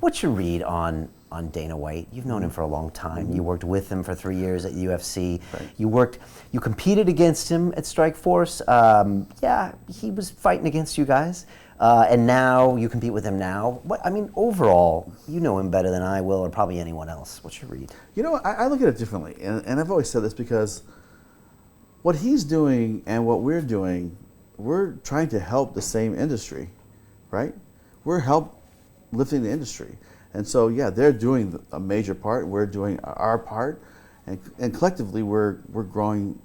What's your read on Dana White? You've known him for a long time. You worked with him for 3 years at UFC. Right. You competed against him at Strikeforce. Yeah, he was fighting against you guys. And now you compete with him now. Overall, you know him better than I will, or probably anyone else. What's your read? You know, I look at it differently, and I've always said this because what he's doing and what we're doing, we're trying to help the same industry, right? We're lifting the industry. And so, yeah, they're doing a major part, we're doing our part, and collectively we're growing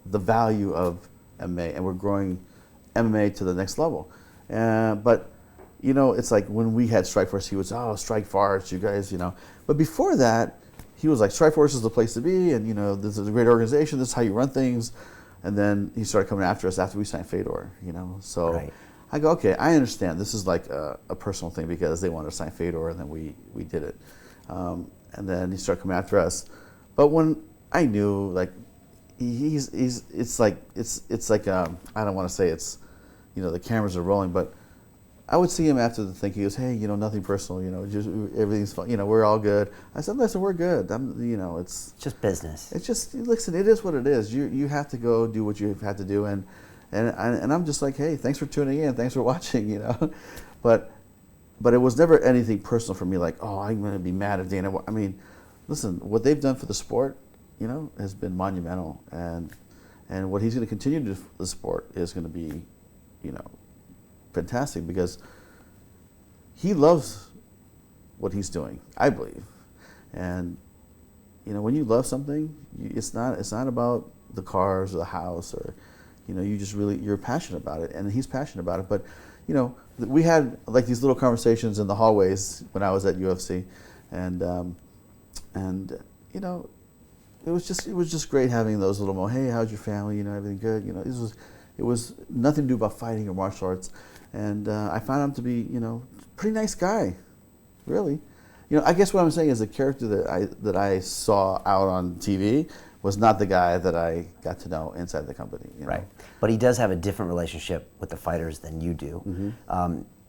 the value of MMA, and we're growing MMA to the next level. But, you know, it's like when we had Strikeforce, he was, oh, Strikeforce, you guys, you know. But before that, he was like, Strikeforce is the place to be, and, you know, this is a great organization, this is how you run things. And then he started coming after us after we signed Fedor, you know. So Right. I go, okay, I understand. This is like a personal thing because they wanted to sign Fedor, and then we did it. And then he started coming after us. But when I knew, like, it's like I don't want to say it's, you know, the cameras are rolling, but I would see him after the thing. He goes, hey, you know, nothing personal, you know, just everything's fine, you know, we're all good. I said, listen, we're good. You know, it's Just business. It's just, listen, it is what it is. You have to go do what you have to do, and I'm just like, hey, thanks for tuning in, thanks for watching, you know. But it was never anything personal for me, like, oh, I'm going to be mad at Dana. I mean, listen, what they've done for the sport, you know, has been monumental, and what he's going to continue to do for the sport is going to be, you know, fantastic, because he loves what he's doing, I believe. And you know, when you love something, it's not about the cars or the house, or, you know, you're passionate about it, and he's passionate about it. But, you know, we had like these little conversations in the hallways when I was at UFC, and you know, it was just great having those little moments. Hey, how's your family? You know, everything good? You know, it was nothing to do about fighting or martial arts, and I found him to be, you know, a pretty nice guy, really. You know, I guess what I'm saying is the character that I saw out on TV was not the guy that I got to know inside the company. You know? Right. But he does have a different relationship with the fighters than you do.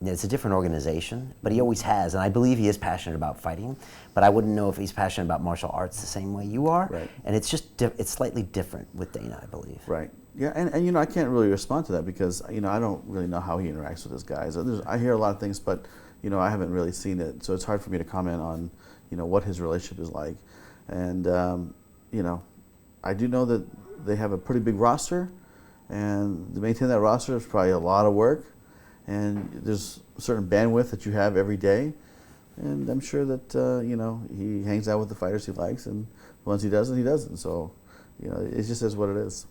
It's a different organization, but he always has, and I believe he is passionate about fighting, but I wouldn't know if he's passionate about martial arts the same way you are. Right. And it's just, it's slightly different with Dana, I believe. Right. Yeah, and you know, I can't really respond to that because, you know, I don't really know how he interacts with his guys. I hear a lot of things, but, you know, I haven't really seen it, so it's hard for me to comment on, you know, what his relationship is like. And, you know, I do know that they have a pretty big roster, and to maintain that roster is probably a lot of work, and there's a certain bandwidth that you have every day, and I'm sure that, you know, he hangs out with the fighters he likes, and once he doesn't, he doesn't. So, you know, it just is what it is.